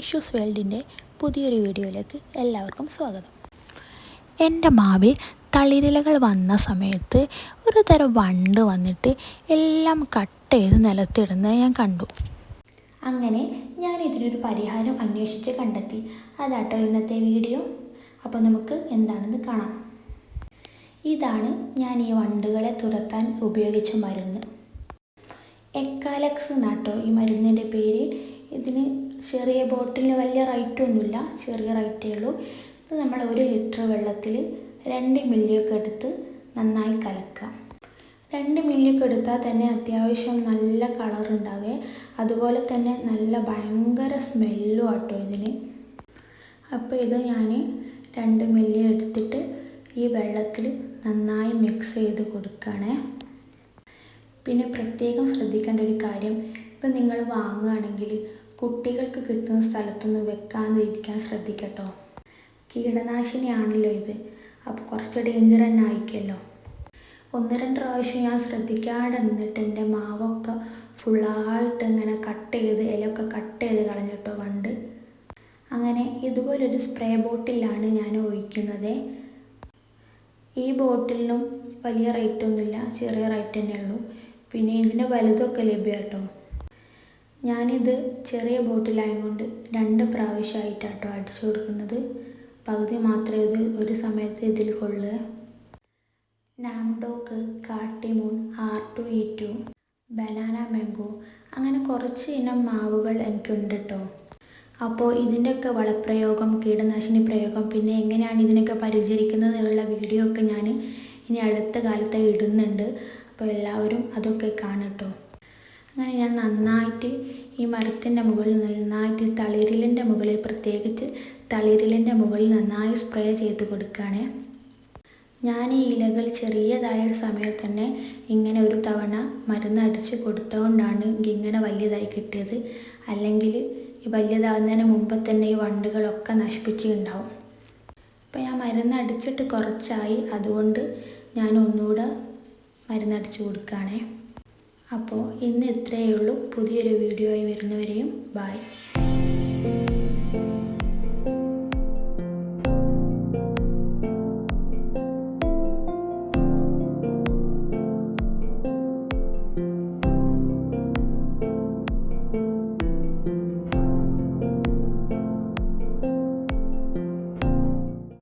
ഐഷൂസ് വേൾഡിൻ്റെ പുതിയൊരു വീഡിയോയിലേക്ക് എല്ലാവർക്കും സ്വാഗതം. എൻ്റെ മാവിൽ തളിരിലകൾ വന്ന സമയത്ത് ഒരു തരം വണ്ട് വന്നിട്ട് എല്ലാം കട്ട് ചെയ്ത് നിലത്തിടുന്നത് ഞാൻ കണ്ടു. അങ്ങനെ ഞാൻ ഇതിനൊരു പരിഹാരം അന്വേഷിച്ച് കണ്ടെത്തി. അതാട്ടോ ഇന്നത്തെ വീഡിയോ. അപ്പോൾ നമുക്ക് എന്താണെന്ന് കാണാം. ഇതാണ് ഞാൻ ഈ വണ്ടുകളെ തുരത്താൻ ഉപയോഗിച്ച മരുന്ന്. എക്കാലക്സ് എന്നാട്ടോ ഈ മരുന്നിൻ്റെ പേര്. ഇതിന് ചെറിയ ബോട്ടിലിന് വലിയ റേറ്റൊന്നുമില്ല, ചെറിയ റേറ്റേ ഉള്ളൂ. ഇത് നമ്മൾ 1 ലിറ്റർ വെള്ളത്തിൽ 2 മില്ലിയൊക്കെ എടുത്ത് നന്നായി കലക്കാം. 2 മില്ലിയൊക്കെ എടുത്താൽ തന്നെ അത്യാവശ്യം നല്ല കളറുണ്ടാവേ. അതുപോലെ തന്നെ നല്ല ഭയങ്കര സ്മെല്ലും ആട്ടോ ഇതിന്. അപ്പോൾ ഇത് ഞാൻ 2 മില്ലി എടുത്തിട്ട് ഈ വെള്ളത്തിൽ നന്നായി മിക്സ് ചെയ്ത് കൊടുക്കുകയാണേ. പിന്നെ പ്രത്യേകം ശ്രദ്ധിക്കേണ്ട ഒരു കാര്യം, ഇപ്പം നിങ്ങൾ വാങ്ങുകയാണെങ്കിൽ കുട്ടികൾക്ക് കിട്ടുന്ന സ്ഥലത്തൊന്നും വെക്കാതിരിക്കാൻ ശ്രദ്ധിക്കട്ടോ. കീടനാശിനിയാണല്ലോ ഇത്, അപ്പോൾ കുറച്ച് ഡേഞ്ചർ തന്നെ ആയിരിക്കുമല്ലോ. 1-2 പ്രാവശ്യം ഞാൻ ശ്രദ്ധിക്കാതെ നിന്നിട്ട് എൻ്റെ മാവൊക്കെ ഫുള്ളായിട്ട് ഇങ്ങനെ കട്ട് ചെയ്ത് ഇലയൊക്കെ കട്ട് ചെയ്ത് കളഞ്ഞിട്ടോ വണ്ട്. അങ്ങനെ ഇതുപോലൊരു സ്പ്രേ ബോട്ടിലാണ് ഞാൻ ഒഴിക്കുന്നത്. ഈ ബോട്ടിലിനും വലിയ റേറ്റൊന്നുമില്ല, ചെറിയ റേറ്റ് തന്നെ ഉള്ളൂ. പിന്നെ ഇതിൻ്റെ വലുതൊക്കെ ലഭ്യം കേട്ടോ. ഞാനിത് ചെറിയ ബോട്ടിലായതുകൊണ്ട് 2 പ്രാവശ്യമായിട്ടാട്ടോ അടിച്ചു കൊടുക്കുന്നത്. പകുതി മാത്രമേ ഇത് ഒരു സമയത്ത് ഇതിൽ കൊള്ളുക. നാംഡോക്ക്, കാട്ടിമൂൺ, R2E2, ബനാന മാംഗോ, അങ്ങനെ കുറച്ച് ഇനം മാവുകൾ എനിക്കുണ്ട് കേട്ടോ. അപ്പോൾ ഇതിൻ്റെയൊക്കെ വളപ്രയോഗം, കീടനാശിനി പ്രയോഗം, പിന്നെ എങ്ങനെയാണ് ഇതിനൊക്കെ പരിചരിക്കുന്നതിനുള്ള വീഡിയോ ഒക്കെ ഞാൻ ഇനി അടുത്ത കാലത്ത് ഇടുന്നുണ്ട്. അപ്പോൾ എല്ലാവരും അതൊക്കെ കാണട്ടോ. അങ്ങനെ ഞാൻ നന്നായിട്ട് ഈ മരത്തിൻ്റെ മുകളിൽ നന്നായിട്ട് തളിരിലിൻ്റെ മുകളിൽ, പ്രത്യേകിച്ച് തളിരിലിൻ്റെ മുകളിൽ നന്നായി സ്പ്രേ ചെയ്ത് കൊടുക്കുകയാണ്. ഞാൻ ഈ ഇലകൾ ചെറിയതായ സമയത്ത് തന്നെ ഇങ്ങനെ ഒരു തവണ മരുന്ന് അടിച്ച് കൊടുത്തുകൊണ്ടാണ് ഇങ്ങനെ വലിയതായി കിട്ടിയത്. അല്ലെങ്കിൽ ഈ വലിയതാകുന്നതിന് മുമ്പ് തന്നെ ഈ വണ്ടുകളൊക്കെ നശിപ്പിച്ചിട്ടുണ്ടാവും. അപ്പോൾ ഞാൻ മരുന്ന് അടിച്ചിട്ട് കുറച്ചായി, അതുകൊണ്ട് ഞാൻ ഒന്നുകൂടെ മരുന്നടിച്ച് കൊടുക്കുകയാണേ. അപ്പോൾ ഇന്ന് ഇത്രയേ ഉള്ളൂ. പുതിയൊരു വീഡിയോ ആയി വരുന്നവരെയും ബൈ.